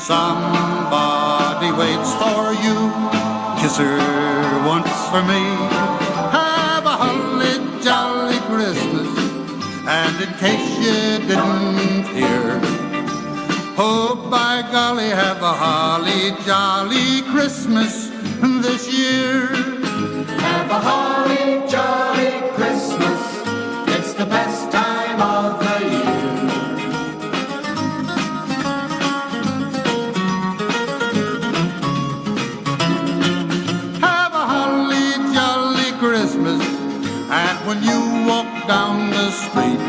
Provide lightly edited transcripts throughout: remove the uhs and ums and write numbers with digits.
Somebody waits for you. Kiss her once for me. Have a holly jolly Christmas. And in case you didn't hear, oh, by golly, have a holly jolly Christmas this year. Have a holly jolly Christmas. It's the best time of the year. Have a holly jolly Christmas. And when you walk down the street,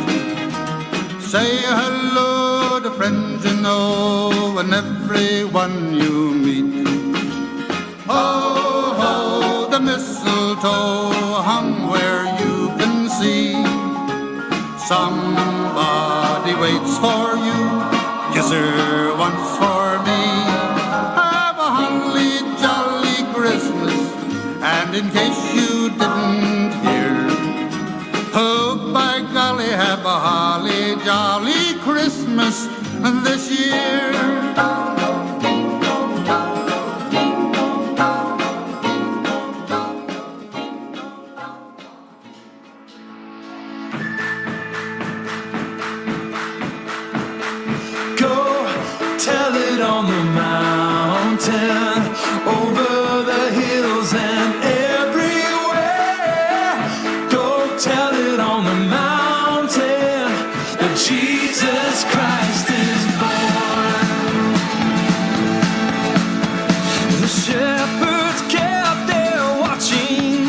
say hello to friends you know and everyone you meet. Ho, ho, the mistletoe hung where you can see. Somebody waits for you. Kiss her once for me. Have a holly jolly Christmas. And in case you didn't hear, oh, by golly, have a holly jolly Christmas this year. Go tell it on the mountain, over the hills and everywhere. Go tell it on the mountain that Jesus Christ is born. The shepherds kept there watching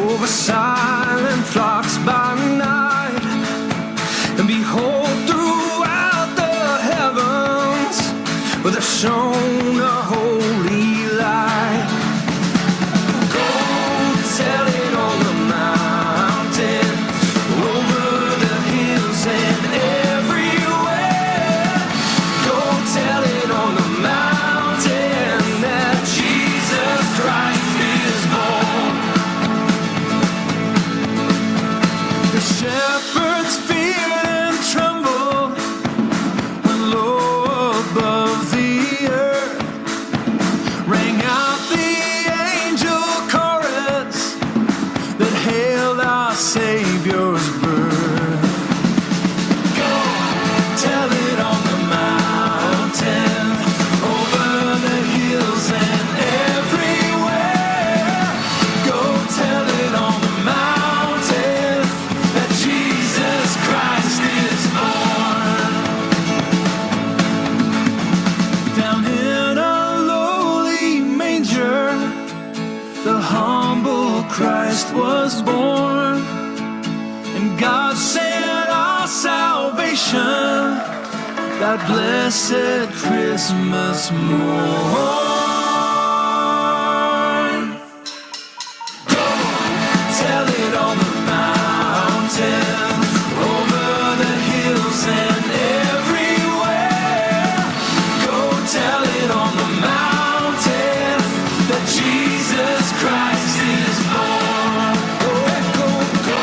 over silent flocks by night, and behold, throughout the heavens, well, there shone a holy light. Go tell it on the mountain, over the hills and everywhere. Go tell it on the mountain that Jesus Christ is born. The shepherds feared and trembled when low above the earth rang out the angel chorus that hailed our Savior's birth. Go tell it on the mountain, over the hills and everywhere. Go tell it on the mountain that Jesus Christ is born. Down in a lowly manger, the humble Christ was born, and God sent our salvation that blessed Christmas morn. Go tell it on the mountain, over the hills and everywhere. Go tell it on the mountain that Jesus Christ is born. Go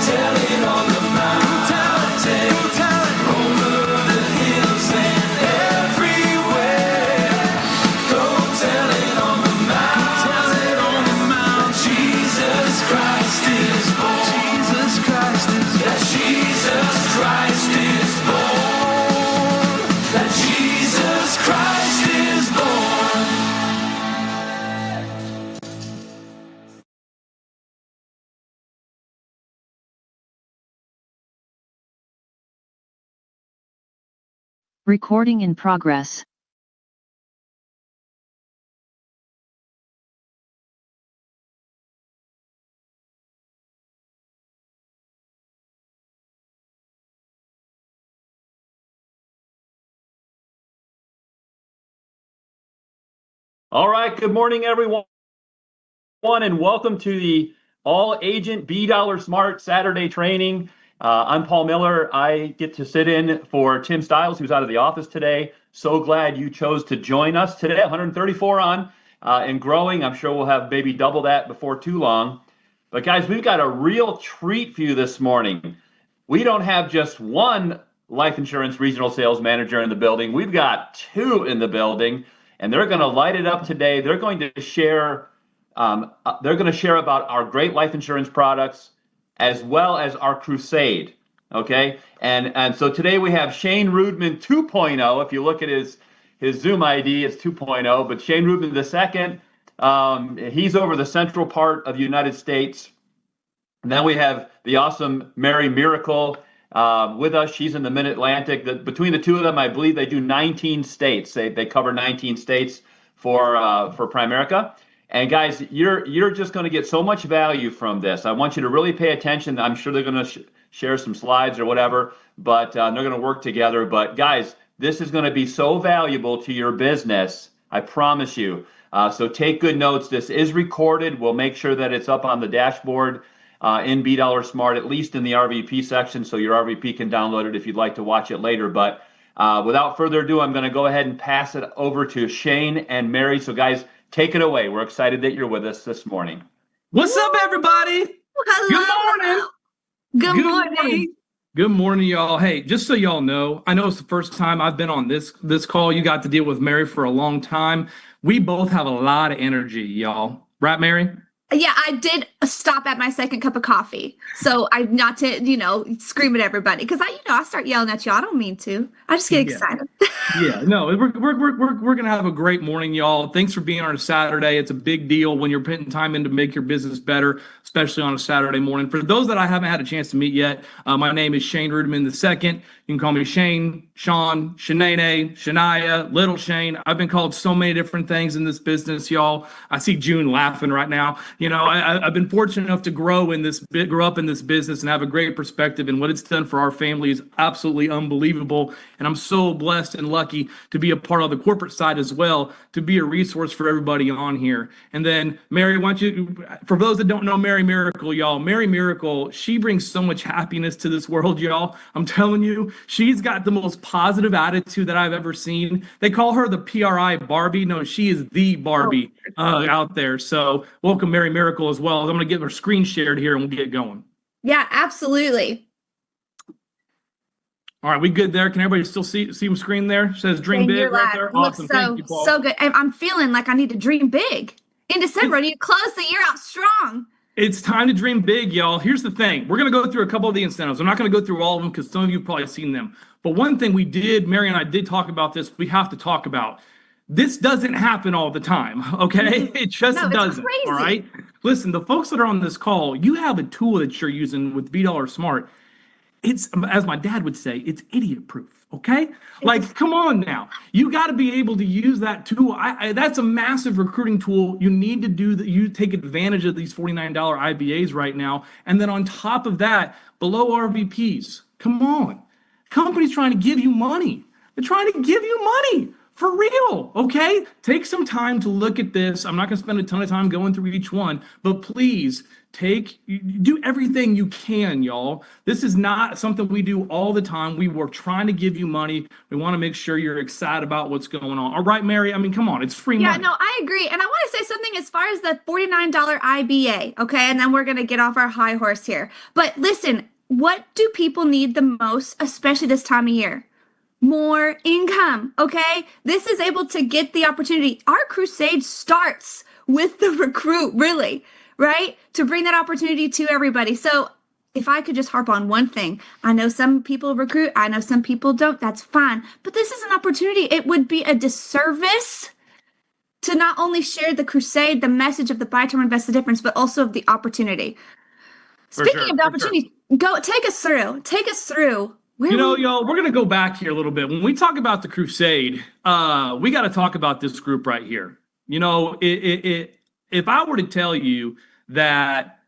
tell it on the mountain, over the hills and everywhere. Go tell it on the mountain, Jesus Christ is born. Jesus Christ is born. That Jesus Christ is born. That Jesus Christ is born. Recording in progress. All right, good morning, everyone, and welcome to the All Agent B Dollar Smart Saturday training. I'm Paul Miller. I get to sit in for Tim Stiles, who's out of the office today. So glad you chose to join us today. 134 on and growing. I'm sure we'll have maybe double that before too long. But guys, we've got a real treat for you this morning. We don't have just one life insurance regional sales manager in the building. We've got two in the building, and they're going to light it up today. They're going to share. About our great life insurance products as well as our crusade. Okay, and so today we have Shane Rudman 2.0. If you look at his Zoom ID, it's 2.0. But Shane Rudman the second, he's over the central part of the United States. And then we have the awesome Mary Miracle with us. She's in the Mid-Atlantic. Between the two of them, I believe they do 19 states. They cover 19 states for Primerica. And guys, you're just going to get so much value from this. I want you to really pay attention. I'm sure they're going to share some slides or whatever, but they're going to work together. But guys, this is going to be so valuable to your business. I promise you. So take good notes. This is recorded. We'll make sure that it's up on the dashboard in B Smart, at least in the RVP section, so your RVP can download it if you'd like to watch it later. But without further ado, I'm going to go ahead and pass it over to Shane and Mary. So guys, take it away. We're excited that you're with us this morning. What's up, everybody? Hello. Good morning. Good morning. Good morning, y'all. Hey, just so y'all know, I know it's the first time I've been on this call. You got to deal with Mary for a long time. We both have a lot of energy, y'all. Right, Mary? Yeah, I did stop at my second cup of coffee. So I'm not to, scream at everybody. Because I start yelling at you. I don't mean to. I just get excited. Yeah, no, we're gonna have a great morning, y'all. Thanks for being on a Saturday. It's a big deal when you're putting time in to make your business better, especially on a Saturday morning. For those that I haven't had a chance to meet yet, my name is Shane Rudman II. You can call me Shane, Sean, Shanae, Shania, Little Shane. I've been called so many different things in this business, y'all. I see June laughing right now. I've been fortunate enough to grow up in this business and have a great perspective, and what it's done for our family is absolutely unbelievable. And I'm so blessed and lucky to be a part of the corporate side as well, to be a resource for everybody on here. And then Mary, why don't you, for those that don't know Mary Miracle, y'all, Mary Miracle, she brings so much happiness to this world, y'all. I'm telling you, she's got the most positive attitude that I've ever seen. They call her the PRI Barbie. No, she is the Barbie out there. So welcome, Mary Miracle, as well. I'm going to get her screen shared here and we'll get going. Yeah, absolutely. All right, we good there? Can everybody still see my screen there? It says dream big right there. Awesome. Thank you, Paul. So good. I'm feeling like I need to dream big. In December, I need to close the year out strong. It's time to dream big, y'all. Here's the thing. We're going to go through a couple of the incentives. I'm not going to go through all of them because some of you have probably seen them. But one thing Mary and I did talk about this, we have to talk about. This doesn't happen all the time, okay? It just doesn't, crazy. All right? Listen, the folks that are on this call, you have a tool that you're using with B Smart. It's, as my dad would say, it's idiot proof, okay? Like, come on now. You got to be able to use that tool. That's a massive recruiting tool. You need to do that. You take advantage of these $49 IBAs right now. And then on top of that, below RVPs, come on. Companies trying to give you money. They're trying to give you money. For real, okay? Take some time to look at this. I'm not going to spend a ton of time going through each one, but please do everything you can, y'all. This is not something we do all the time. We were trying to give you money. We want to make sure you're excited about what's going on. All right, Mary? I mean, come on. It's free money. Yeah, no, I agree. And I want to say something as far as the $49 IBA, okay? And then we're going to get off our high horse here. But listen, what do people need the most, especially this time of year? More income, okay? This is able to get the opportunity. Our crusade starts with the recruit, really, right? To bring that opportunity to everybody. So if I could just harp on one thing, I know some people recruit, I know some people don't, that's fine. But this is an opportunity. It would be a disservice to not only share the crusade, the message of the buy term invest the difference, but also of the opportunity. Speaking of the opportunity, go take us through. Y'all, we're going to go back here a little bit. When we talk about the crusade, we got to talk about this group right here. If I were to tell you that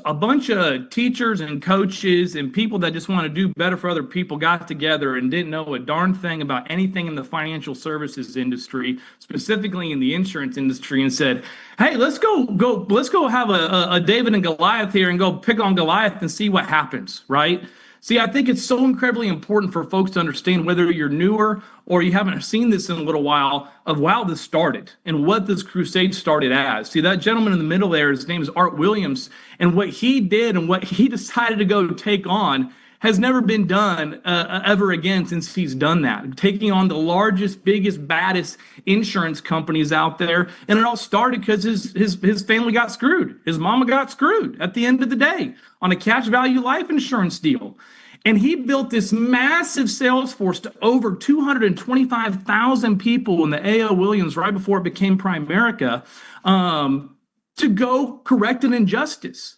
a bunch of teachers and coaches and people that just want to do better for other people got together and didn't know a darn thing about anything in the financial services industry, specifically in the insurance industry, and said, hey, let's go have a David and Goliath here and go pick on Goliath and see what happens, right? See, I think it's so incredibly important for folks to understand, whether you're newer or you haven't seen this in a little while, of how this started and what this crusade started as. See, that gentleman in the middle there, his name is Art Williams, and what he did and what he decided to go take on has never been done ever again since he's done that, taking on the largest, biggest, baddest insurance companies out there. And it all started because his family got screwed. His mama got screwed at the end of the day on a cash value life insurance deal. And he built this massive sales force to over 225,000 people in the A.O. Williams right before it became Primerica to go correct an injustice.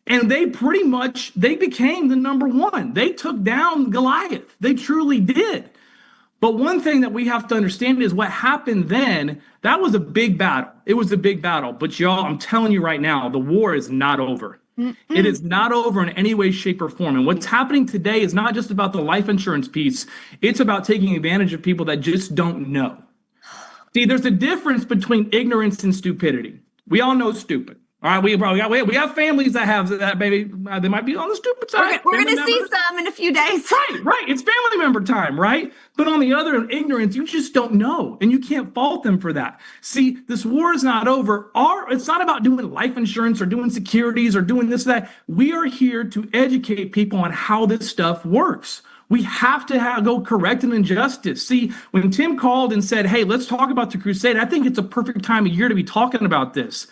And they became the number one. They took down Goliath. They truly did. But one thing that we have to understand is what happened then, that was a big battle. It was a big battle. But y'all, I'm telling you right now, the war is not over. It is not over in any way, shape, or form. And what's happening today is not just about the life insurance piece. It's about taking advantage of people that just don't know. See, there's a difference between ignorance and stupidity. We all know stupid. All right, we have families that have that, baby. They might be on the stupid side. We're going to see some in a few days. Right. It's family member time, right? But on the other hand, ignorance, you just don't know, and you can't fault them for that. See, this war is not over. It's not about doing life insurance or doing securities or doing this, that. We are here to educate people on how this stuff works. We have to go correct an injustice. See, when Tim called and said, hey, let's talk about the crusade, I think it's a perfect time of year to be talking about this.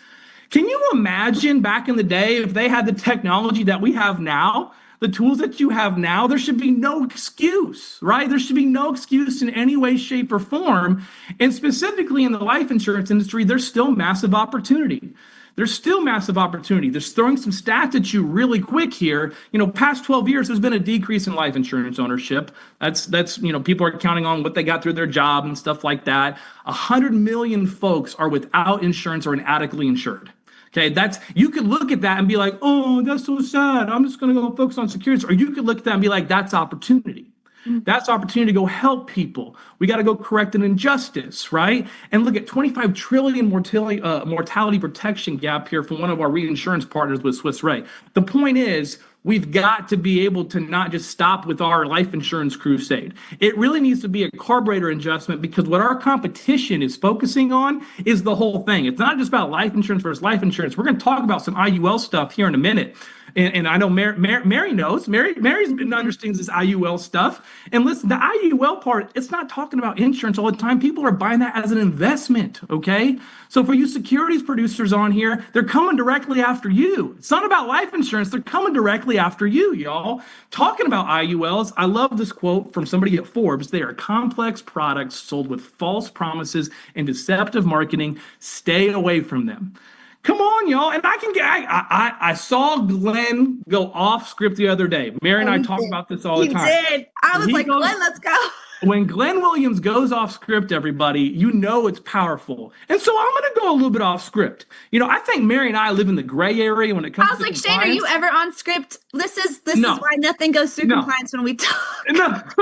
Can you imagine back in the day if they had the technology that we have now, the tools that you have now? There should be no excuse, right? There should be no excuse in any way, shape, or form. And specifically in the life insurance industry, there's still massive opportunity. There's still massive opportunity. There's throwing some stats at you really quick here. Past 12 years, there's been a decrease in life insurance ownership. That's people are counting on what they got through their job and stuff like that. 100 million folks are without insurance or inadequately insured. Okay, you could look at that and be like, oh, that's so sad. I'm just going to go focus on securities. Or you could look at that and be like, that's opportunity. That's opportunity to go help people. We got to go correct an injustice, right? And look at 25 trillion mortality protection gap here from one of our reinsurance partners with Swiss Re. The point is, we've got to be able to not just stop with our life insurance crusade. It really needs to be a carburetor adjustment, because what our competition is focusing on is the whole thing. It's not just about life insurance versus life insurance. We're going to talk about some IUL stuff here in a minute. And I know Mary knows. Mary's been understands this IUL stuff. And listen, the IUL part, it's not talking about insurance all the time. People are buying that as an investment, okay? So for you securities producers on here, they're coming directly after you. It's not about life insurance. They're coming directly after you, y'all. Talking about IULs, I love this quote from somebody at Forbes. They are complex products sold with false promises and deceptive marketing. Stay away from them. Come on, y'all. And I saw Glenn go off script the other day. Mary and I talk about this all the time. He did. I was like, Glenn, let's go. When Glenn Williams goes off script, everybody, you know it's powerful. And so I'm going to go a little bit off script. I think Mary and I live in the gray area when it comes to I was like, compliance. Shane, are you ever on script? This is why nothing goes through compliance when we talk.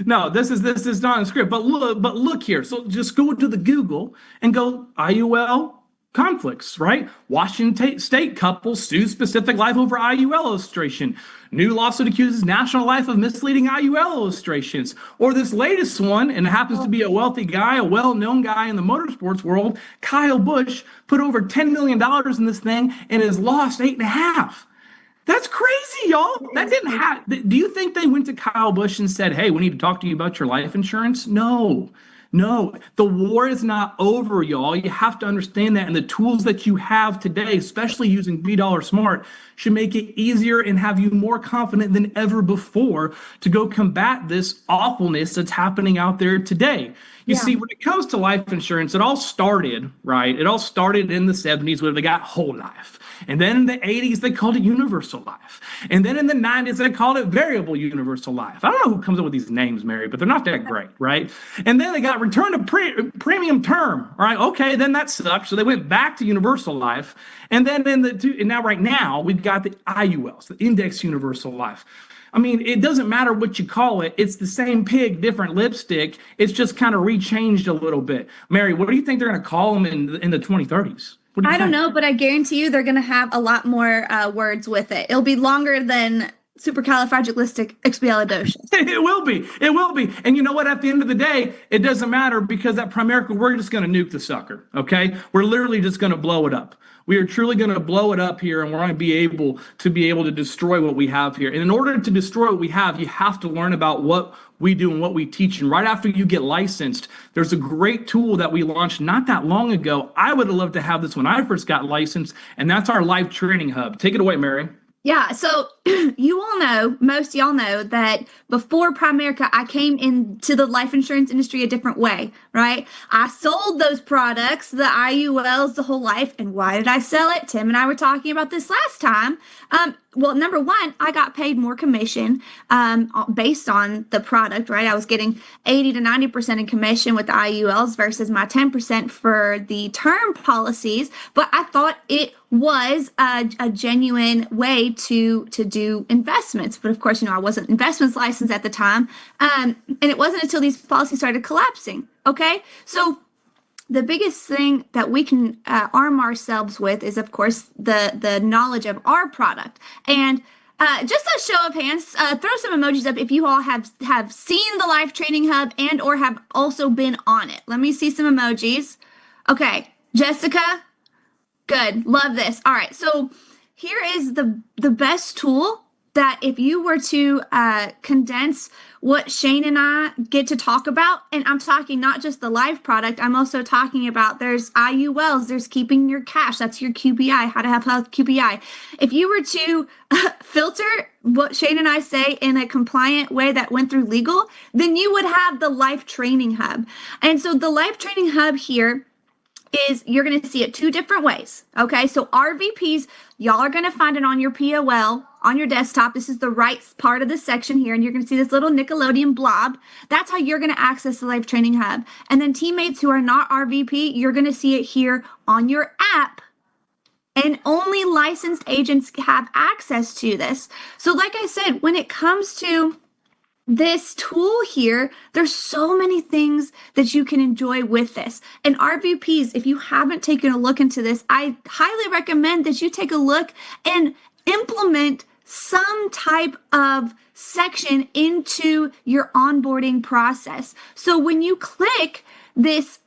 No, this is not on script. But look here. So just go to the Google and go IUL conflicts, right? Washington State couple sues Pacific Life over IUL illustration. New lawsuit accuses National Life of misleading IUL illustrations. Or this latest one, and it happens to be a wealthy guy, a well-known guy in the motorsports world, Kyle Busch, put over $10 million in this thing and has lost 8.5. That's crazy, y'all. That didn't happen. Do you think they went to Kyle Busch and said, hey, we need to talk to you about your life insurance? No, the war is not over, y'all. You have to understand that. And the tools that you have today, especially using $B Smart, should make it easier and have you more confident than ever before to go combat this awfulness that's happening out there today. You see, when it comes to life insurance, it all started, right? It all started in the 70s where they got whole life. And then in the 80s, they called it universal life. And then in the 90s, they called it variable universal life. I don't know who comes up with these names, Mary, but they're not that great, right? And then they got return to premium term, all right? Okay, then that sucked. So they went back to universal life. And then right now, we've got the IULs, the index universal life. I mean, it doesn't matter what you call it. It's the same pig, different lipstick. It's just kind of rechanged a little bit. Mary, what do you think they're going to call them in the 2030s? I don't know, but I guarantee you they're going to have a lot more words with it. It'll be longer than supercalifragilisticexpialidocious. It will be. It will be. And you know what? At the end of the day, it doesn't matter because that Primerica, we're just going to nuke the sucker. Okay. We're literally just going to blow it up. We are truly going to blow it up here, and we're going to be able to destroy what we have here. And in order to destroy what we have, you have to learn about what we do and what we teach. And right after you get licensed, there's a great tool that we launched not that long ago. I would have loved to have this when I first got licensed, and that's our live training hub. Take it away, Mary. Yeah, so you all know, most of y'all know that before Primerica, I came into the life insurance industry a different way, right? I sold those products, the IULs, the whole life. And why did I sell it? Tim and I were talking about this last time. Well, number one, I got paid more commission based on the product, right? I was getting 80 to 90% in commission with the IULs versus my 10% for the term policies. But I thought it was a genuine way to do investments. But of course, I wasn't investments licensed at the time. And it wasn't until these policies started collapsing. Okay. So the biggest thing that we can arm ourselves with is, of course, the knowledge of our product. And just a show of hands, throw some emojis up if you all have seen the Life Training Hub and or have also been on it. Let me see some emojis. Okay, Jessica, good, love this. All right, so here is the best tool that if you were to condense what Shane and I get to talk about, and I'm talking not just the live product, I'm also talking about there's IULs, there's keeping your cash, that's your QBI, how to have health QBI. If you were to filter what Shane and I say in a compliant way that went through legal, then you would have the Life Training Hub. And so the Life Training Hub here is you're going to see it two different ways. Okay, so RVPs, y'all are going to find it on your POL on your desktop. This is the right part of the section here, and you're going to see this little Nickelodeon blob. That's how you're going to access the Life Training Hub. And then teammates who are not RVP, you're going to see it here on your app. And only licensed agents have access to this. So like I said, when it comes to this tool here, there's so many things that you can enjoy with this. And RVPs, if you haven't taken a look into this, I highly recommend that you take a look and implement some type of section into your onboarding process. So when you click this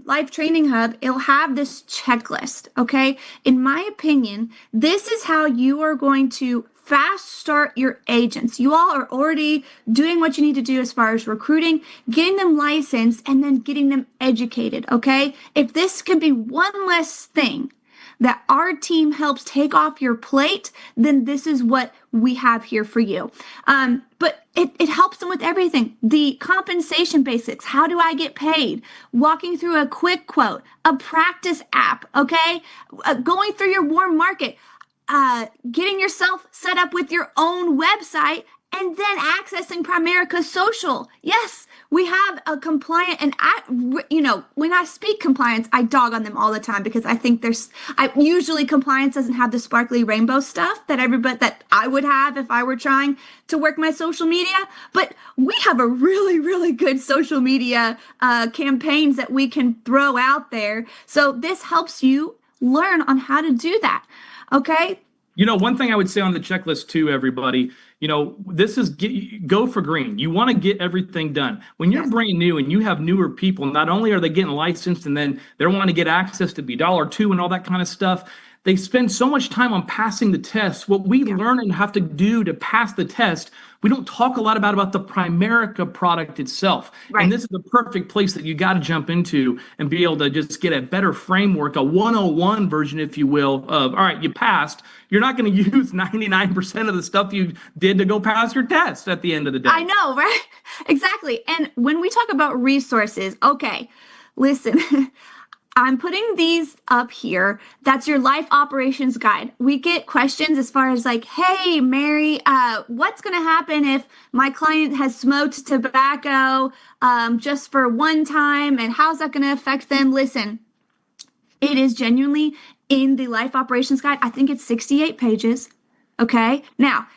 Life Training Hub, it'll have this checklist, okay? In my opinion, this is how you are going to fast start your agents. You all are already doing what you need to do as far as recruiting, getting them licensed, and then getting them educated, okay? If this can be one less thing that our team helps take off your plate, then this is what we have here for you. But it helps them with everything. The compensation basics, how do I get paid? Walking through a quick quote, a practice app, okay? Going through your warm market, getting yourself set up with your own website, and then accessing Primerica Social. Yes, we have a compliant, and when I speak compliance, I dog on them all the time because I think usually compliance doesn't have the sparkly rainbow stuff that I would have if I were trying to work my social media. But we have a really, really good social media campaigns that we can throw out there. So this helps you learn on how to do that. Okay. One thing I would say on the checklist too, everybody, this is go for green. You want to get everything done. When you're brand new and you have newer people, not only are they getting licensed and then they want to get access to $2 and all that kind of stuff, they spend so much time on passing the test. What we learn and have to do to pass the test, we don't talk a lot about the Primerica product itself. Right. And this is the perfect place that you got to jump into and be able to just get a better framework, a 101 version, if you will, of, all right, you passed. You're not going to use 99% of the stuff you did to go pass your test at the end of the day. I know, right? Exactly. And when we talk about resources, okay, listen, I'm putting these up here. That's your life operations guide. We get questions as far as like, hey, Mary, what's going to happen if my client has smoked tobacco just for one time, and how's that going to affect them? Listen, it is genuinely in the life operations guide. I think it's 68 pages. Okay. Now,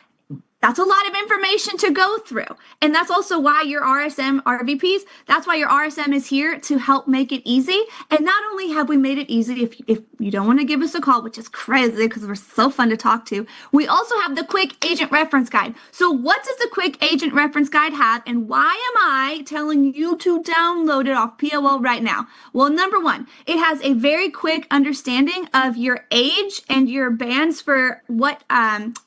That's a lot of information to go through. And that's also why your RSM RVPs, that's why your RSM is here to help make it easy. And not only have we made it easy, if you don't want to give us a call, which is crazy because we're so fun to talk to, we also have the Quick Agent Reference Guide. So what does the Quick Agent Reference Guide have, and why am I telling you to download it off POL right now? Well, number one, it has a very quick understanding of your age and your bands for what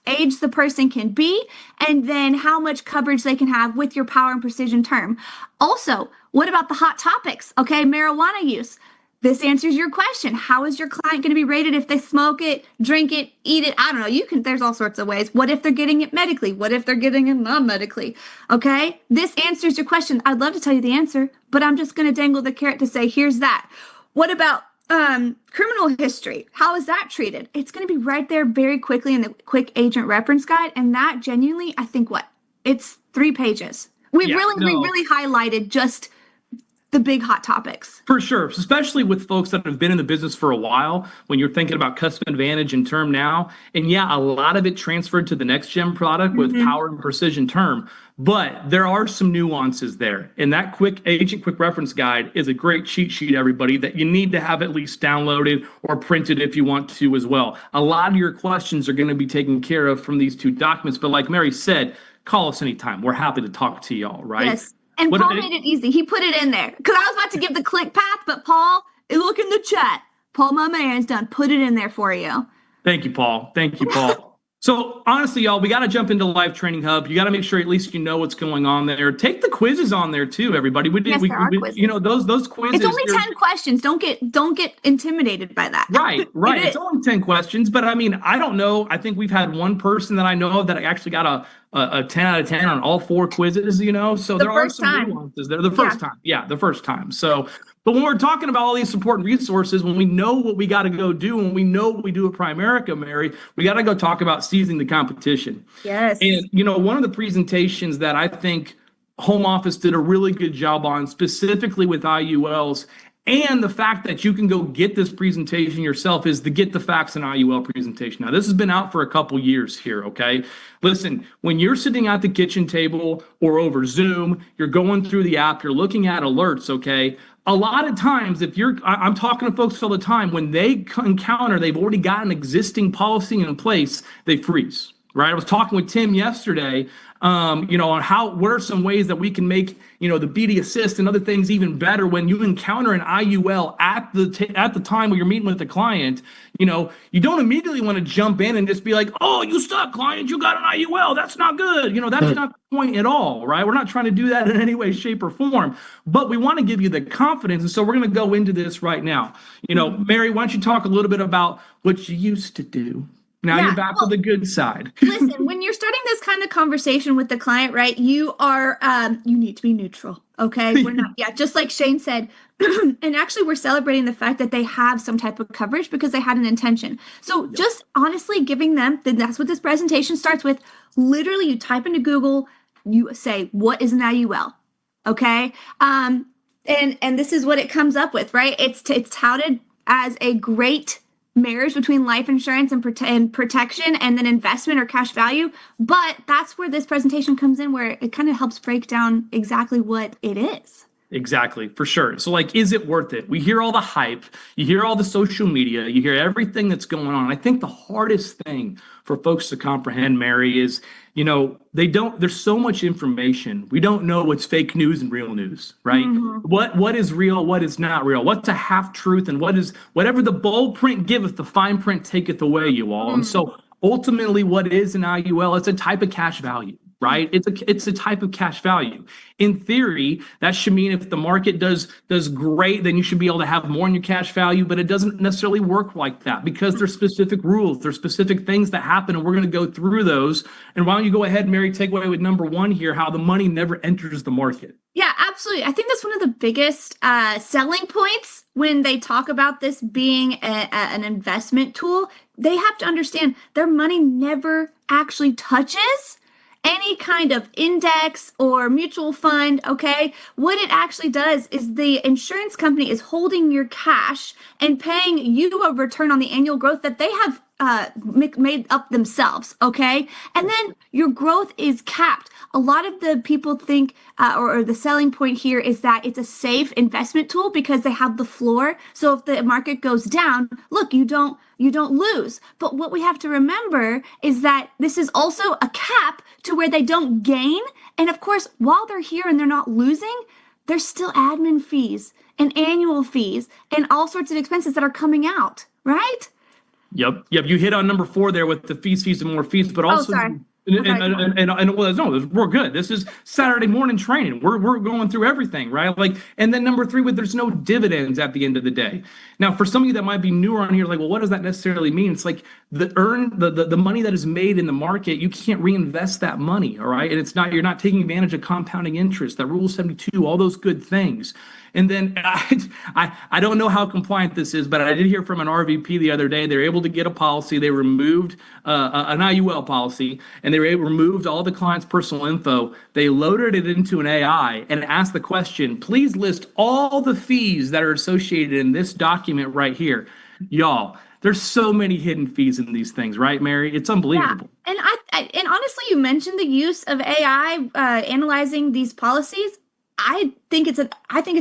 age the person can be, and then how much coverage they can have with your power and precision term. Also, what about the hot topics? Okay, marijuana use. This answers your question. How is your client going to be rated if they smoke it, drink it, eat it? I don't know. There's all sorts of ways. What if they're getting it medically? What if they're getting it non-medically? Okay, this answers your question. I'd love to tell you the answer, but I'm just going to dangle the carrot to say, here's that. What about criminal history? How is that treated? It's going to be right there very quickly in the Quick Agent Reference Guide. And that genuinely, I think it's 3 pages. We really highlighted just the big hot topics. For sure, especially with folks that have been in the business for a while, when you're thinking about custom advantage and term now. And yeah, a lot of it transferred to the next gen product with power and precision term. But there are some nuances there. And that Quick Reference Guide is a great cheat sheet, everybody, that you need to have at least downloaded or printed if you want to as well. A lot of your questions are going to be taken care of from these 2 documents. But like Mary said, call us anytime. We're happy to talk to y'all, right? Yes. And Paul made it easy. He put it in there. Because I was about to give the click path, but Paul, look in the chat. Paul, my man's done. Put it in there for you. Thank you, Paul. So honestly, y'all, we got to jump into Live Training Hub. You got to make sure at least you know what's going on there. Take the quizzes on there too, everybody. There are quizzes. You know, those quizzes. It's only 10 questions. Don't get intimidated by that. Right. It's only 10 questions, but I mean, I don't know. I think we've had one person that I know of that actually got a 10 out of 10 on all 4 quizzes, you know, so there are some nuances there. The first time. So, but when we're talking about all these support and resources, when we know what we got to go do, and we know what we do at Primerica, Mary, we got to go talk about seizing the competition. Yes. And, you know, one of the presentations that I think Home Office did a really good job on, specifically with IULs, and the fact that you can go get this presentation yourself, is the Get the Facts and IUL presentation. Now, this has been out for a couple years here, okay? Listen, when you're sitting at the kitchen table or over Zoom, you're going through the app, you're looking at alerts, okay? A lot of times, I'm talking to folks all the time, when they encounter, they've already got an existing policy in place, they freeze, right? I was talking with Tim yesterday, you know, on what are some ways that we can make, you know, the BD Assist and other things even better when you encounter an IUL at the time when you're meeting with the client. You know, you don't immediately want to jump in and just be like, oh, you suck, client, you got an IUL. That's not good. You know, that's not the point at all, right? We're not trying to do that in any way, shape, or form, but we want to give you the confidence. And so we're going to go into this right now. You know, Mary, why don't you talk a little bit about what you used to do? Now you're back to the good side. Listen, when you're starting this kind of conversation with the client, right, you are, you need to be neutral, okay? We're not, just like Shane said, and actually we're celebrating the fact that they have some type of coverage because they had an intention. So just honestly giving them, that's what this presentation starts with. Literally, you type into Google, you say, what is an IUL, okay? And this is what it comes up with, right? It's touted as a great marriage between life insurance and protection, and then investment or cash value. But that's where this presentation comes in, where it kind of helps break down exactly what it is. Exactly, for sure. So like, is it worth it? We hear all the hype, you hear all the social media, you hear everything that's going on. I think the hardest thing for folks to comprehend, Mary, is, you know, there's so much information. We don't know what's fake news and real news, right? What is real, what is not real, what's a half truth, and whatever the bold print giveth, the fine print taketh away, you all. And so ultimately, what is an IUL? It's a type of cash value. Right? It's a type of cash value. In theory, that should mean if the market does great, then you should be able to have more in your cash value, but it doesn't necessarily work like that because there's specific rules, there's specific things that happen, and we're going to go through those. And why don't you go ahead, Mary, take away with number 1 here, how the money never enters the market. Yeah, absolutely. I think that's one of the biggest selling points when they talk about this being an investment tool. They have to understand their money never actually touches any kind of index or mutual fund, okay? What it actually does is the insurance company is holding your cash and paying you a return on the annual growth that they have made up themselves, okay? And then your growth is capped. A lot of the people think, or the selling point here is that it's a safe investment tool because they have the floor. So if the market goes down, look, you don't lose. But what we have to remember is that this is also a cap to where they don't gain. And of course, while they're here and they're not losing, there's still admin fees and annual fees and all sorts of expenses that are coming out, right? Yep. You hit on number 4 there with the fees, and more fees, but also, sorry. and well, no, we're good. This is Saturday morning training. We're going through everything, right? Like, and then number 3, with there's no dividends at the end of the day. Now, for some of you that might be newer on here, like, well, what does that necessarily mean? It's like the money that is made in the market, you can't reinvest that money, all right? And you're not taking advantage of compounding interest, that Rule 72, all those good things. And then I don't know how compliant this is, but I did hear from an RVP the other day. They were able to get a policy. They removed an IUL policy, and they removed all the client's personal info. They loaded it into an AI and asked the question, please list all the fees that are associated in this document right here. Y'all, there's so many hidden fees in these things, right, Mary? It's unbelievable. Yeah. And honestly, you mentioned the use of AI analyzing these policies. I think it's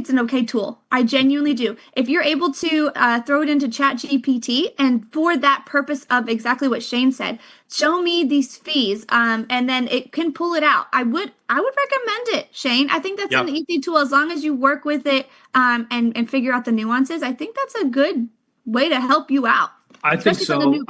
an okay tool. I genuinely do. If you're able to throw it into ChatGPT and for that purpose of exactly what Shane said, show me these fees, and then it can pull it out. I would recommend it, Shane. I think that's an easy tool as long as you work with it and figure out the nuances. I think that's a good way to help you out. I think so.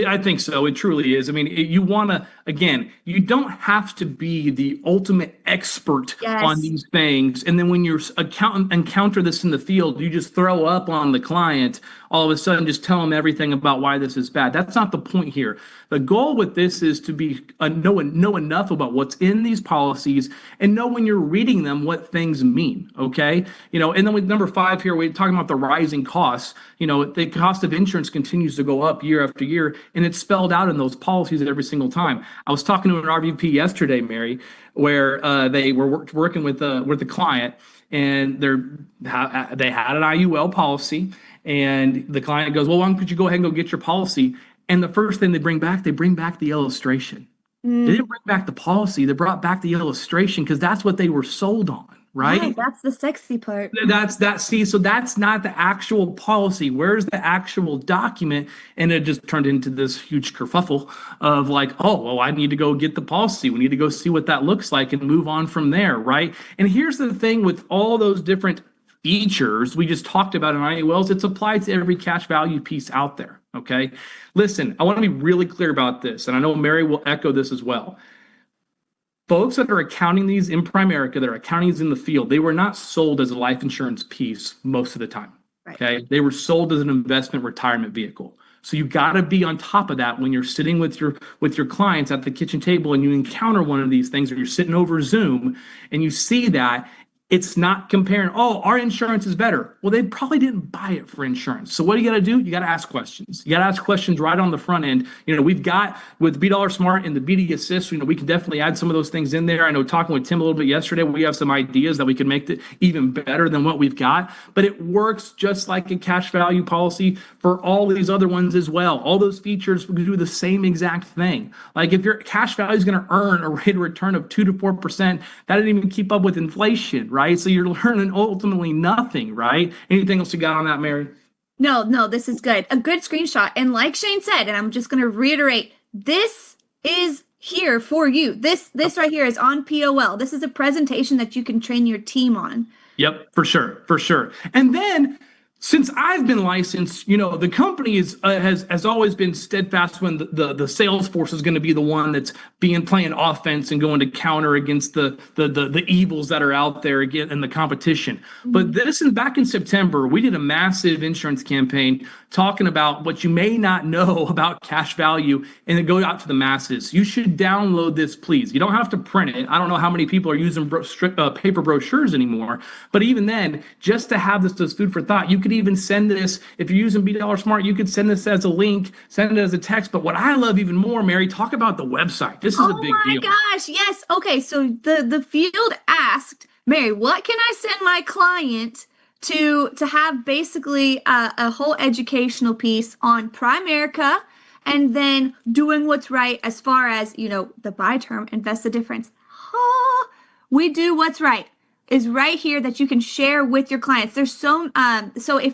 I think so. It truly is. I mean, you want to, again, you don't have to be the ultimate expert on these things. And then when you're encounter this in the field, you just throw up on the client, all of a sudden just tell them everything about why this is bad. That's not the point here. The goal with this is to be know enough about what's in these policies and know when you're reading them what things mean. Okay. And then with number 5 here, we're talking about the rising costs. The cost of insurance continues to go up year after year, and it's spelled out in those policies every single time. I was talking to an RVP yesterday, Mary, where they were working with the client, and they had an IUL policy, and the client goes, well, why don't you go ahead and go get your policy? And the first thing they bring back the illustration. They didn't bring back the policy. They brought back the illustration because that's what they were sold on. Right? Yeah, that's the sexy part. So that's not the actual policy. Where's the actual document? And it just turned into this huge kerfuffle of like, oh, well, I need to go get the policy. We need to go see what that looks like and move on from there, right? And here's the thing with all those different features we just talked about in IULs, it's applied to every cash value piece out there, okay? Listen, I want to be really clear about this, and I know Mary will echo this as well. Folks that are accounting these in Primerica, that are accounting these in the field, they were not sold as a life insurance piece most of the time. Okay, they were sold as an investment retirement vehicle. So you got to be on top of that when you're sitting with your clients at the kitchen table and you encounter one of these things, or you're sitting over Zoom and you see that. It's not comparing, oh, our insurance is better. Well, they probably didn't buy it for insurance. So what do you got to do? You got to ask questions. You got to ask questions right on the front end. We've got with B Dollar Smart and the BD Assist, we can definitely add some of those things in there. I know talking with Tim a little bit yesterday, we have some ideas that we can make it even better than what we've got. But it works just like a cash value policy for all these other ones as well. All those features do the same exact thing. Like if your cash value is going to earn a rate of return of 2 to 4%, that didn't even keep up with inflation, right? So you're learning ultimately nothing, right? Anything else you got on that, Mary? No, this is good. A good screenshot. And like Shane said, and I'm just going to reiterate, this is here for you. This right here is on POL. This is a presentation that you can train your team on. Yep, for sure. And then since I've been licensed, the company has always been steadfast when the sales force is going to be the one that's playing offense and going to counter against the evils that are out there again in the competition. Mm-hmm. But back in September, we did a massive insurance campaign talking about what you may not know about cash value and then go out to the masses. You should download this, please. You don't have to print it. I don't know how many people are using paper brochures anymore, but even then, just to have this as food for thought, you could even send this, if you're using B Dollar Smart, you could send this as a link, send it as a text. But what I love even more, Mary, talk about the website. This is a big deal. Oh my gosh, yes. Okay, so the field asked, Mary, what can I send my client to have basically a whole educational piece on Primerica and then doing what's right as far as, the buy term, invest the difference. We do what's right is right here that you can share with your clients. There's so you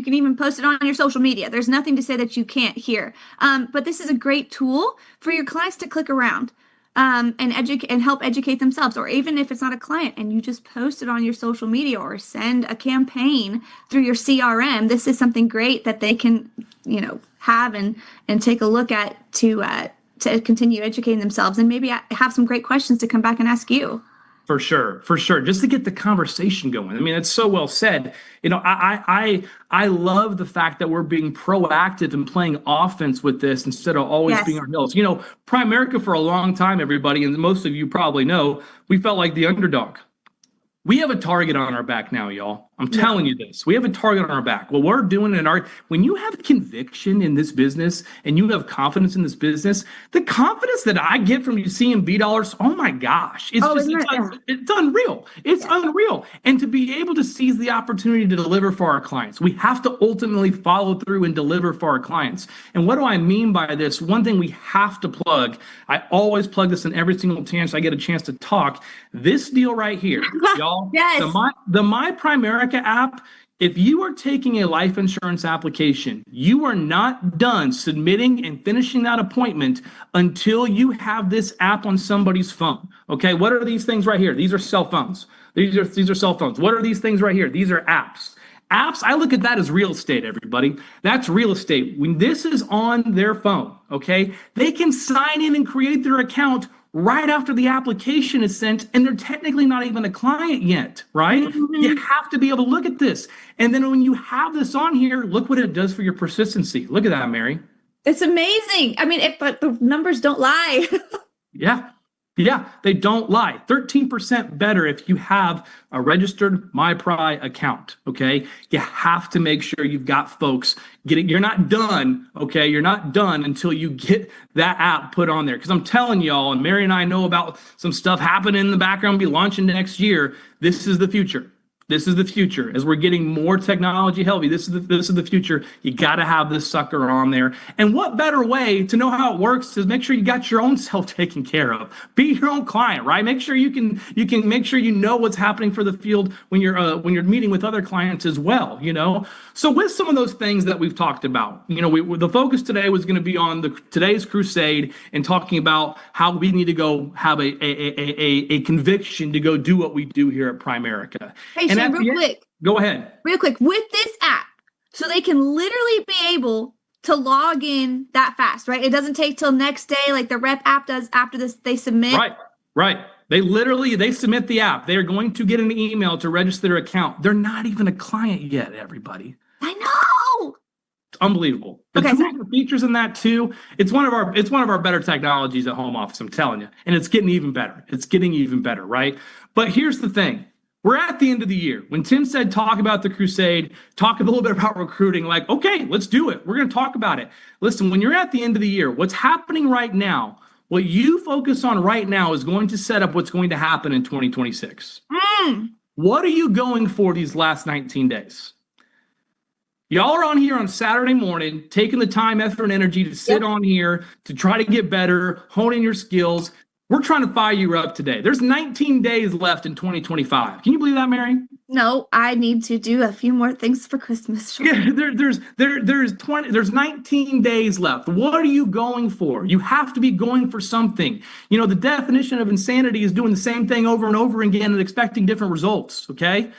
can even post it on your social media. There's nothing to say that you can't here. But this is a great tool for your clients to click around and educate and help educate themselves. Or even if it's not a client and you just post it on your social media or send a campaign through your CRM, this is something great that they can, have and take a look at to continue educating themselves and maybe have some great questions to come back and ask you. For sure. Just to get the conversation going. I mean, it's so well said. I love the fact that we're being proactive and playing offense with this instead of always being on heels. Primerica for a long time, everybody, and most of you probably know, we felt like the underdog. We have a target on our back now, y'all. I'm telling you this. We have a target on our back. What we're doing when you have conviction in this business and you have confidence in this business, the confidence that I get from you seeing B dollars, oh my gosh, it's unreal. It's unreal. And to be able to seize the opportunity to deliver for our clients, we have to ultimately follow through and deliver for our clients. And what do I mean by this? One thing we have to plug, I always plug this in every single chance I get a chance to talk. This deal right here, y'all. Yes. The My Primerica app, if you are taking a life insurance application, you are not done submitting and finishing that appointment until you have this app on somebody's phone. Okay, what are these things right here? These are cell phones. These are cell phones. What are these things right here? These are apps. Apps, I look at that as real estate, everybody. That's real estate. When this is on their phone, okay, they can sign in and create their account right after the application is sent, and they're technically not even a client yet, right? Mm-hmm. You have to be able to look at this. And then when you have this on here, look what it does for your persistency. Look at that, Mary. It's amazing. I mean, but the numbers don't lie. Yeah, they don't lie. 13% better if you have a registered MyPri account, okay? You have to make sure you've got folks getting, you're not done, okay? You're not done until you get that app put on there. Because I'm telling y'all, and Mary and I know about some stuff happening in the background, be launching next year. This is the future. This is the future. As we're getting more technology heavy, this is the future. You got to have this sucker on there. And what better way to know how it works is make sure you got your own self taken care of. Be your own client, right? Make sure you can make sure you know what's happening for the field when you're meeting with other clients as well. So with some of those things that we've talked about, the focus today was going to be on today's crusade and talking about how we need to go have a conviction to go do what we do here at Primerica. Hey, Shane, real quick. Go ahead. Real quick. With this app, so they can literally be able to log in that fast, right? It doesn't take till next day like the rep app does after this they submit. Right. They submit the app. They're going to get an email to register their account. They're not even a client yet, everybody. I know. It's unbelievable. The tools and features in that too. It's one of our better technologies at home office, I'm telling you. And it's getting even better. Right? But here's the thing. We're at the end of the year. When Tim said talk about the crusade, talk a little bit about recruiting, like, okay, let's do it. We're going to talk about it. Listen, when you're at the end of the year, what's happening right now, what you focus on right now is going to set up what's going to happen in 2026. What are you going for these last 19 days? Y'all are on here on Saturday morning, taking the time, effort, and energy to sit on here, to try to get better, hone in your skills. We're trying to fire you up today. There's 19 days left in 2025. Can you believe that, Mary? No, I need to do a few more things for Christmas. Yeah, there's 19 days left. What are you going for? You have to be going for something. The definition of insanity is doing the same thing over and over again and expecting different results, okay?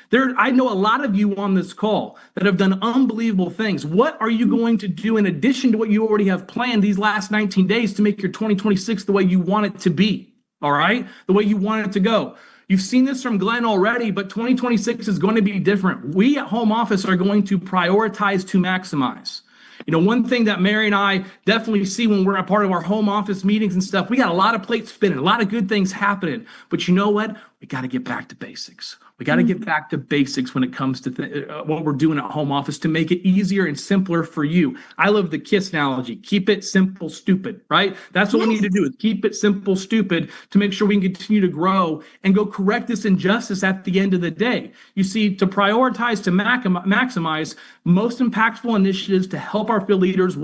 I know a lot of you on this call that have done unbelievable things. What are you going to do in addition to what you already have planned these last 19 days to make your 2026 the way you want it to be? All right? The way you want it to go. You've seen this from Glenn already, but 2026 is going to be different. We at home office are going to prioritize to maximize. One thing that Mary and I definitely see when we're a part of our home office meetings and stuff, we got a lot of plates spinning, a lot of good things happening. But you know what? We got to get back to basics. We got to get back to basics when it comes to what we're doing at home office to make it easier and simpler for you. I love the KISS analogy. Keep it simple, stupid, right? That's what we need to do is keep it simple, stupid to make sure we can continue to grow and go correct this injustice at the end of the day. You see, to prioritize, to maximize most impactful initiatives to help our field leaders,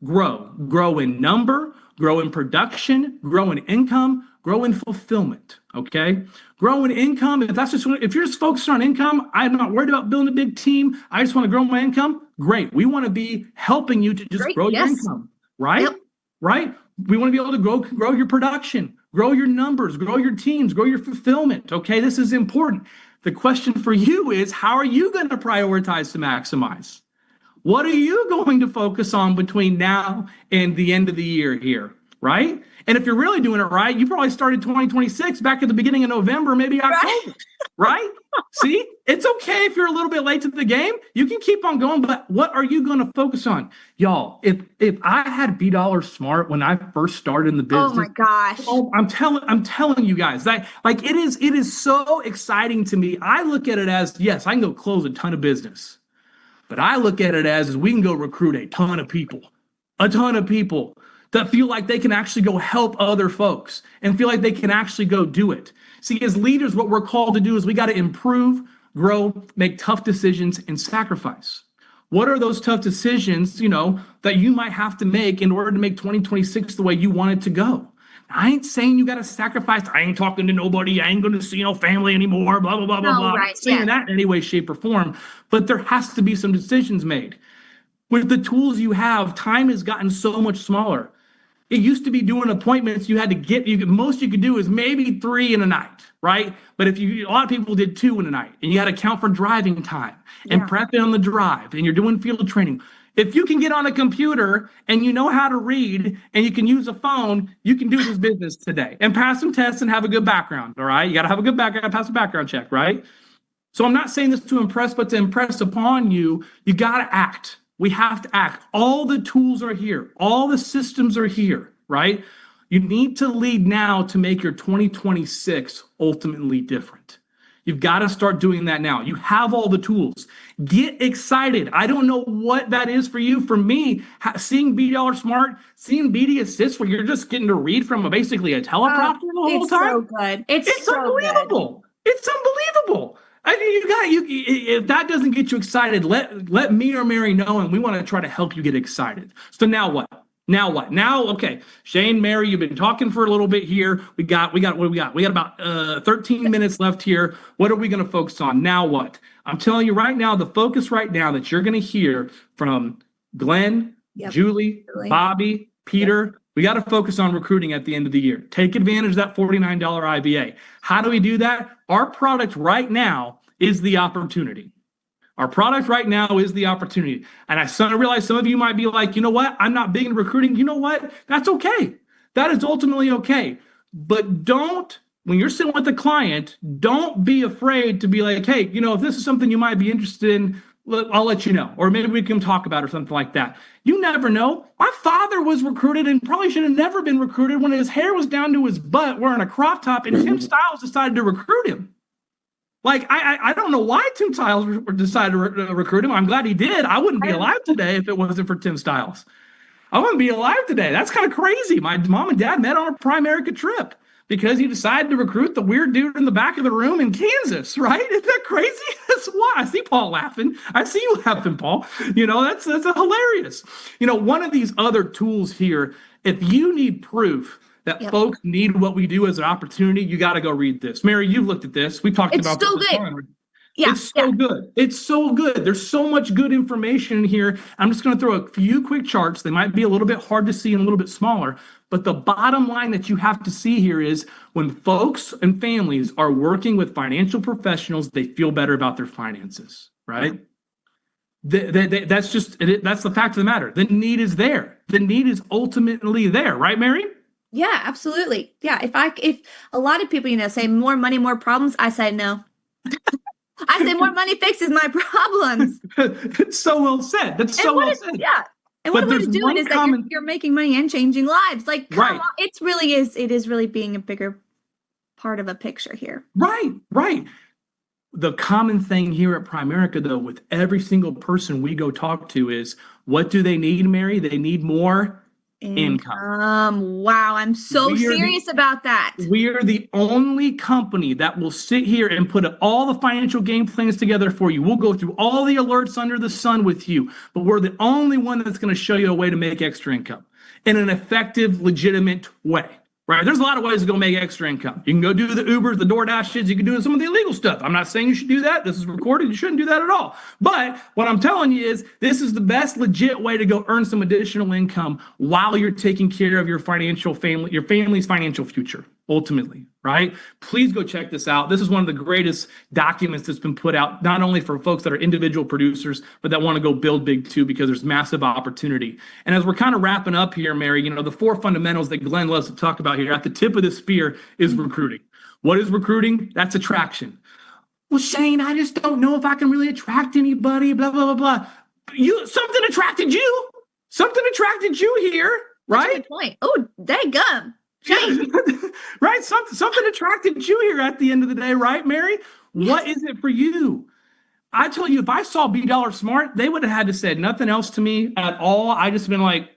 grow in number, grow in production, grow in income, grow in fulfillment. Okay, grow in income. If you're just focused on income, I'm not worried about building a big team. I just want to grow my income. Great. We want to be helping you to just Great, grow your yes. income, right? Yep. Right. We want to be able to grow your production, grow your numbers, grow your teams, grow your fulfillment. Okay, this is important. The question for you is, how are you going to prioritize to maximize? What are you going to focus on between now and the end of the year here, right? And if you're really doing it right, you probably started 2026 back at the beginning of November, maybe October, right? See, it's okay if you're a little bit late to the game. You can keep on going, but what are you going to focus on? Y'all, if I had B Dollar Smart when I first started in the business, Oh my gosh. I'm telling you guys that like it is so exciting to me. I look at it as, yes, I can go close a ton of business. But I look at it as we can go recruit a ton of people that feel like they can actually go help other folks and feel like they can actually go do it. See, as leaders, what we're called to do is we got to improve, grow, make tough decisions, and sacrifice. What are those tough decisions, that you might have to make in order to make 2026 the way you want it to go? I ain't saying you got to sacrifice. I ain't talking to nobody. I ain't going to see no family anymore. Blah, blah, blah, blah, blah. I'm not saying that in any way, shape, or form. But there has to be some decisions made. With the tools you have, time has gotten so much smaller. It used to be doing appointments. You had to get, most you could do is maybe 3 in a night, right? But a lot of people did 2 in a night, and you had to count for driving time and prepping on the drive, and you're doing field training. If you can get on a computer and you know how to read and you can use a phone, you can do this business today and pass some tests and have a good background. All right. You got to have a good background, pass a background check. Right. So I'm not saying this to impress, but to impress upon you, you got to act. We have to act. All the tools are here. All the systems are here. Right. You need to lead now to make your 2026 ultimately different. You've got to start doing that now. You have all the tools. Get excited. I don't know what that is for you. For me, seeing B Dollar Smart, seeing BD Assist, where you're just getting to read from basically a teleprompter the whole time. It's so good. It's so unbelievable. Good. It's unbelievable. I mean, if that doesn't get you excited, let me or Mary know, and we want to try to help you get excited. So now what? Now what? Now, okay, Shane, Mary, you've been talking for a little bit here. We got what do we got? We got about 13 minutes left here. What are we going to focus on? Now what? I'm telling you right now, the focus right now that you're going to hear from Glenn, Julie, Bobby, Peter, we got to focus on recruiting at the end of the year. Take advantage of that $49 IBA. How do we do that? Our product right now is the opportunity. Our product right now is the opportunity. And I realize some of you might be like, you know what? I'm not big in recruiting. You know what? That's okay. That is ultimately okay. But when you're sitting with a client, don't be afraid to be like, hey, if this is something you might be interested in, I'll let you know. Or maybe we can talk about it or something like that. You never know. My father was recruited and probably should have never been recruited when his hair was down to his butt wearing a crop top, and Tim Stiles decided to recruit him. Like, I don't know why Tim Stiles decided to recruit him. I'm glad he did. I wouldn't be alive today if it wasn't for Tim Stiles. I wouldn't be alive today. That's kind of crazy. My mom and dad met on a Primerica trip because he decided to recruit the weird dude in the back of the room in Kansas, right? Isn't that crazy? That's why. I see Paul laughing. I see you laughing, Paul. That's hilarious. One of these other tools here, if you need proof that folks need what we do as an opportunity, you got to go read this. Mary, you've looked at this. We talked about this. It's so good. It's so good. It's so good. There's so much good information in here. I'm just going to throw a few quick charts. They might be a little bit hard to see and a little bit smaller, but the bottom line that you have to see here is when folks and families are working with financial professionals, they feel better about their finances, right? That's the fact of the matter. The need is there. The need is ultimately there, right, Mary? Yeah, absolutely. Yeah. If a lot of people, say more money, more problems, I say no. I say more money fixes my problems. It's so well said. That's so well said. Yeah. And what we're doing is that you're making money and changing lives. Like, come on, it is really being a bigger part of a picture here. Right. The common thing here at Primerica, though, with every single person we go talk to is, what do they need, Mary? They need more income. Wow, I'm so We are the- serious about that. We are the only company that will sit here and put all the financial game plans together for you. We'll go through all the alerts under the sun with you, but we're the only one that's going to show you a way to make extra income in an effective, legitimate way. Right? There's a lot of ways to go make extra income. You can go do the Ubers, the DoorDashes. You can do some of the illegal stuff. I'm not saying you should do that. This is recorded. You shouldn't do that at all. But what I'm telling you is this is the best legit way to go earn some additional income while you're taking care of your family's financial future, ultimately, right? Please go check this out. This is one of the greatest documents that's been put out, not only for folks that are individual producers, but that want to go build big too, because there's massive opportunity. And as we're kind of wrapping up here, Mary, the 4 fundamentals that Glenn loves to talk about here at the tip of the spear is recruiting. What is recruiting? That's attraction. Well, Shane, I just don't know if I can really attract anybody, blah, blah, blah, blah. Something attracted you. Something attracted you here, right? That's a good point. Oh, dang Shane. Right? Something attracted you here at the end of the day, right, Mary? Yes. What is it for you? I tell you, if I saw B Dollar Smart, they would have had to said nothing else to me at all. I just been like,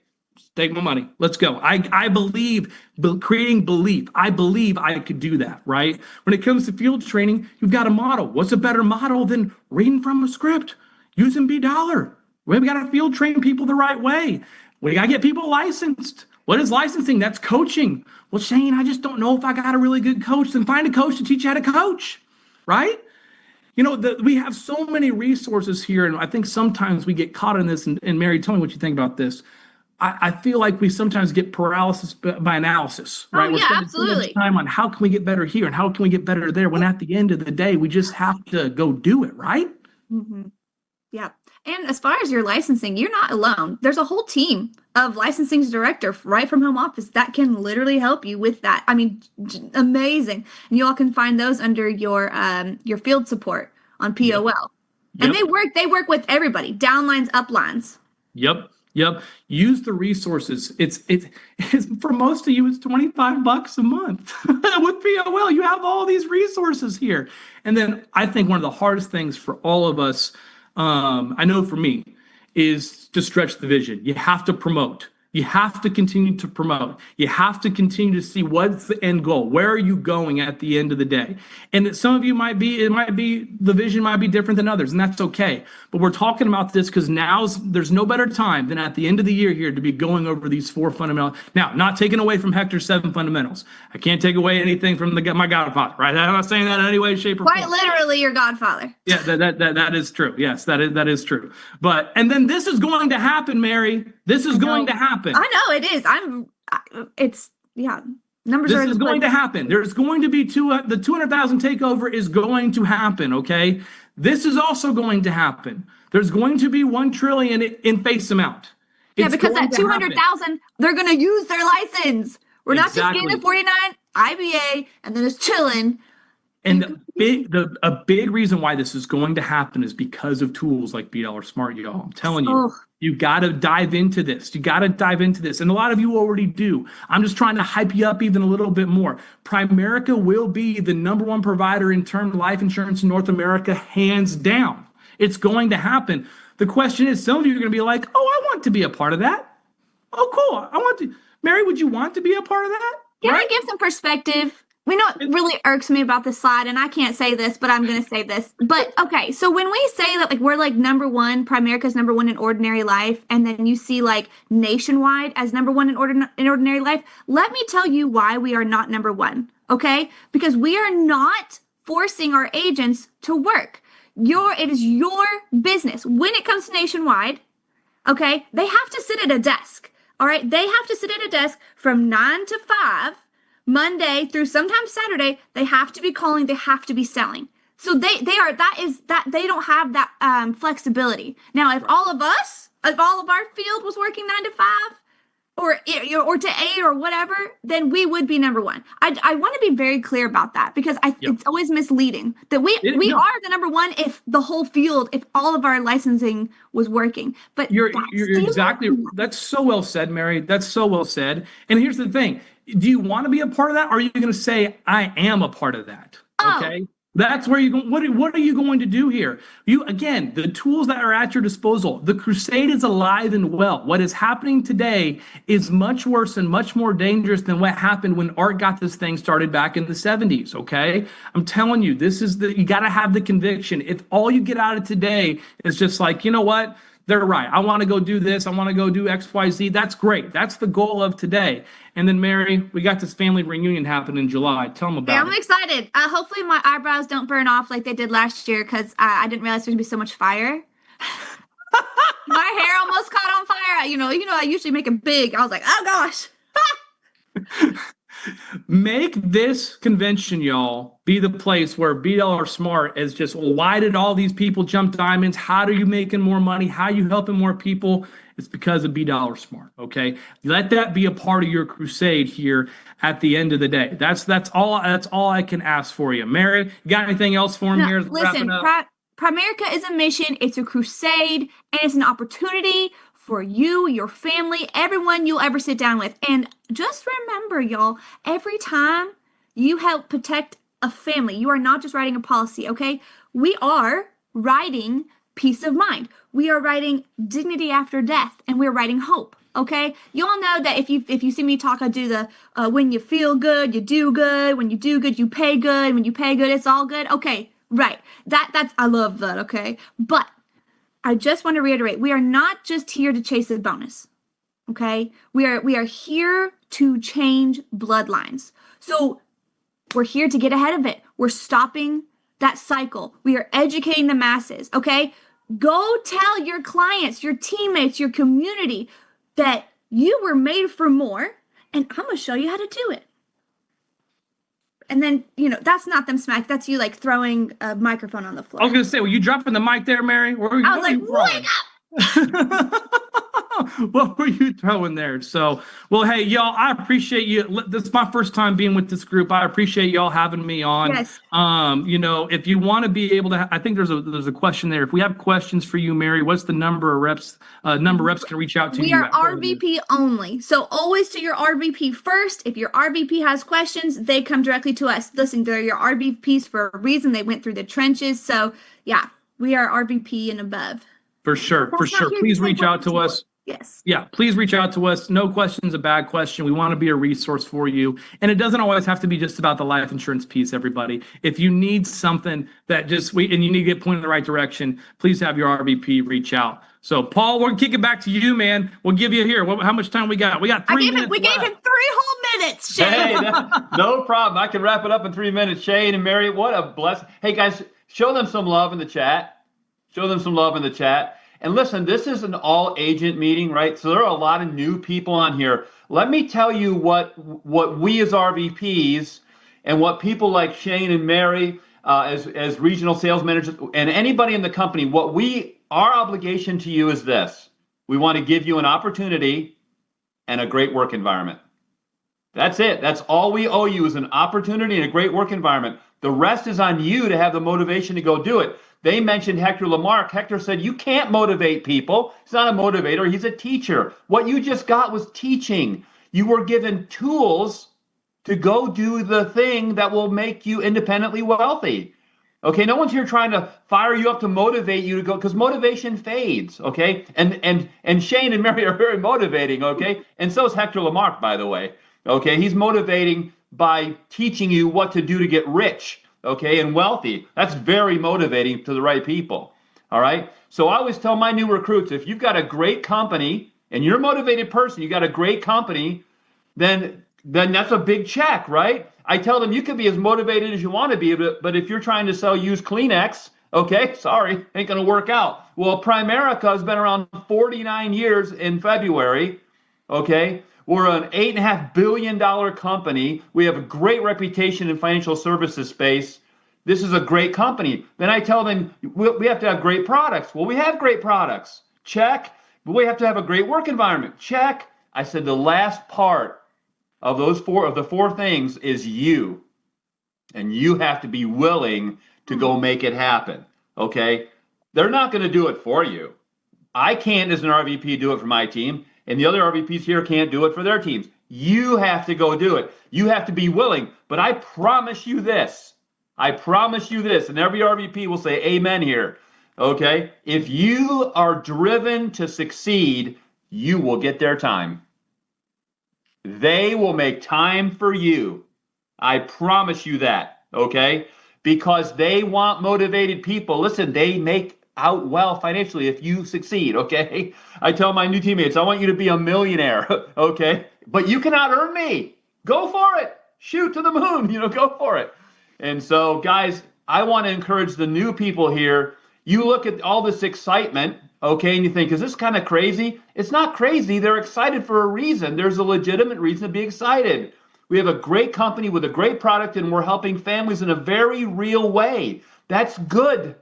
take my money. Let's go. I believe creating belief. I believe I could do that, right? When it comes to field training, you've got a model. What's a better model than reading from a script, using B Dollar? We've got to field train people the right way. We got to get people licensed. What is licensing? That's coaching. Well, Shane, I just don't know if I got a really good coach. Then find a coach to teach you how to coach, right? We have so many resources here, and I think sometimes we get caught in this. And Mary, tell me what you think about this. I feel like we sometimes get paralysis by analysis, right? Oh, yeah, absolutely. So much time on how can we get better here and how can we get better there, when at the end of the day, we just have to go do it, right? Mm-hmm. Yeah. And as far as your licensing, you're not alone. There's a whole team of licensing director right from home office that can literally help you with that. I mean, amazing. And you all can find those under your field support on POL. Yep. And they work with everybody, downlines, uplines. Yep. Use the resources. It's for most of you, it's $25 a month with POL. You have all these resources here. And then I think one of the hardest things for all of us, I know for me, is to stretch the vision. You have to promote. You have to continue to promote. You have to continue to see what's the end goal. Where are you going at the end of the day? And some of you the vision might be different than others, and that's okay. But we're talking about this because there's no better time than at the end of the year here to be going over these 4 fundamentals. Now, not taken away from Hector's 7 fundamentals. I can't take away anything from my godfather, right? I'm not saying that in any way, shape, or form. Quite literally your godfather. Yeah, that is true. Yes, that is true. And then this is going to happen, Mary. This is going to happen. I know it is. Numbers this is going to happen. There's going to be the 200,000 takeover is going to happen. Okay. This is also going to happen. There's going to be 1 trillion in face amount. Because at 200,000, they're going to use their license. We're not just getting the 49 IBA and then it's chilling. And a big reason why this is going to happen is because of tools like B Dollar Smart, y'all. I'm telling you, you got to dive into this. And a lot of you already do. I'm just trying to hype you up even a little bit more. Primerica will be the #1 provider in term life insurance in North America, hands down. It's going to happen. The question is, some of you are going to be like, oh, I want to be a part of that. Oh, cool. I want to. Mary, would you want to be a part of that? Can I give some perspective? We know it really irks me about this slide, and I can't say this, but I'm going to say this. But okay, so when we say that we're #1, Primerica's #1 in ordinary life, and then you see Nationwide as #1 in ordinary life, let me tell you why we are not #1. Okay, because we are not forcing our agents to work. It is your business. When it comes to Nationwide, okay, they have to sit at a desk. All right, they have to sit at a desk from 9 to 5. Monday through sometimes Saturday, they have to be calling, they have to be selling. So they don't have that flexibility. Now, if all of our field was working 9 to 5 or to 8 or whatever, then we would be #1. I want to be very clear about that because it's always misleading that we are the #1 if the whole field, if all of our licensing was working. But you're exactly, that's so well said, Mary. That's so well said. And here's the thing. Do you want to be a part of that? Or are you going to say, I am a part of that? Okay. That's where you go. What are you going to do here? You again, the tools that are at your disposal. The crusade is alive and well. What is happening today is much worse and much more dangerous than what happened when art got this thing started back in the 70s. Okay. I'm telling you, you got to have the conviction. If all you get out of today is just like, you know what? They're right. I want to go do this. I want to go do X, Y, Z. That's great. That's the goal of today. And then, Mary, we got this family reunion happen in July. Tell them about Yeah, it. I'm excited. Hopefully my eyebrows don't burn off like they did last year because I didn't realize there's gonna be so much fire. My hair almost caught on fire. I usually make it big. I was like, oh gosh. Make this convention, y'all, be the place where BDR Smart is just, why did all these people jump diamonds? How are you making more money? How are you helping more people? It's because of $B Smart. Okay. Let that be a part of your crusade here at the end of the day. That's all I can ask for you. Mary, you got anything else for him here? Listen, Primerica is a mission, it's a crusade, and it's an opportunity for you, your family, everyone you'll ever sit down with. And just remember, y'all, every time you help protect a family, you are not just writing a policy, okay? We are writing peace of mind. We are writing dignity after death, and we're writing hope. Okay, you all know that if you see me talk, I do the when you feel good, you do good. When you do good, you pay good. When you pay good, it's all good. Okay, right. That's I love that. Okay, but I just want to reiterate: we are not just here to chase a bonus. Okay, we are here to change bloodlines. So we're here to get ahead of it. We're stopping that cycle. We are educating the masses. Okay, go tell your clients, your teammates, your community that you were made for more, and I'm going to show you how to do it. And then, that's not them smack. That's you like throwing a microphone on the floor. I was going to say, were you dropping the mic there, Mary? I was like, wake up! What were you throwing there? So, well, hey, y'all, I appreciate you. This is my first time being with this group. I appreciate y'all having me on. Yes. If you want to be able to, I think there's a question there. If we have questions for you, Mary, what's the number of reps can reach out to you? We are RVP only. So always to your RVP first. If your RVP has questions, they come directly to us. Listen, they're your RVPs for a reason. They went through the trenches. So yeah, we are RVP and above. For sure. Please reach out to us. Yes. Yeah, please reach out to us. No question's a bad question. We want to be a resource for you. And it doesn't always have to be just about the life insurance piece, everybody. If you need something and you need to get pointed in the right direction, please have your RVP reach out. So, Paul, we'll kick it back to you, man. We'll give you here. How much time we got? We got 3 minutes. We gave him 3 whole minutes, Shane. Hey, no problem. I can wrap it up in 3 minutes. Shane and Mary, what a blessing. Hey, guys, show them some love in the chat. And listen, this is an all-agent meeting, right? So there are a lot of new people on here. Let me tell you what we as RVPs and what people like Shane and Mary as regional sales managers and anybody in the company, our obligation to you is this. We want to give you an opportunity and a great work environment. That's it. That's all we owe you is an opportunity and a great work environment. The rest is on you to have the motivation to go do it. They mentioned Hector Lamarck. Hector said, you can't motivate people. He's not a motivator. He's a teacher. What you just got was teaching. You were given tools to go do the thing that will make you independently wealthy. Okay, no one's here trying to fire you up to motivate you to go, because motivation fades, okay? And Shane and Mary are very motivating, okay? And so is Hector Lamarck, by the way. Okay, he's motivating by teaching you what to do to get rich. Okay, and wealthy. That's very motivating to the right people. All right. So I always tell my new recruits, if you've got a great company and you're a motivated person, you got a great company, then that's a big check, right? I tell them you can be as motivated as you want to be, but if you're trying to sell used Kleenex, okay, sorry, ain't gonna work out. Well, Primerica has been around 49 years in February. Okay. We're an $8.5 billion company. We have a great reputation in financial services space. This is a great company. Then I tell them we have to have great products. Well, we have great products. Check. But we have to have a great work environment. Check. I said the last part of the four things is you. And you have to be willing to go make it happen. Okay? They're not going to do it for you. I can't, as an RVP, do it for my team. And the other RVPs here can't do it for their teams. You have to go do it. You have to be willing. But I promise you this. I promise you this, and every RVP will say amen here. Okay? If you are driven to succeed, you will get their time. They will make time for you. I promise you that. Okay? Because they want motivated people. Listen, they make out well financially if you succeed. Okay? I tell my new teammates, I want you to be a millionaire. Okay? But you cannot earn me. Go for it. Shoot to the moon. Go for it. And so, guys, I want to encourage the new people here. You look at all this excitement, okay, and you think, is this kind of crazy? It's not crazy. They're excited for a reason. There's a legitimate reason to be excited. We have a great company with a great product, and we're helping families in a very real way. That's good,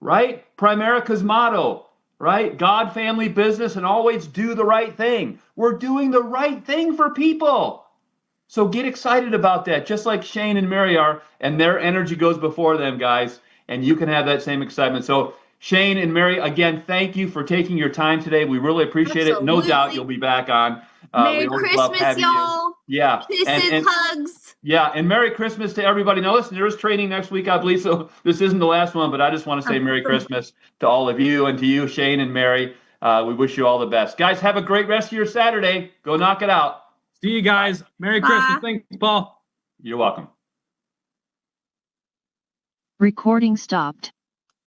right? Primerica's motto, right? God, family, business, and always do the right thing. We're doing the right thing for people. So get excited about that, just like Shane and Mary are, and their energy goes before them, guys, and you can have that same excitement. So Shane and Mary, again, thank you for taking your time today. We really appreciate it. No doubt you'll be back on. Merry We always love Christmas, having you. y'all. Yeah. Kisses, hugs. Yeah, and Merry Christmas to everybody. Now, listen, there is training next week, I believe, so this isn't the last one, but I just want to say Merry Christmas to all of you and to you, Shane and Mary. We wish you all the best. Guys, have a great rest of your Saturday. Go knock it out. See you guys. Merry Bye. Christmas. Thanks, Paul. You're welcome. Recording stopped.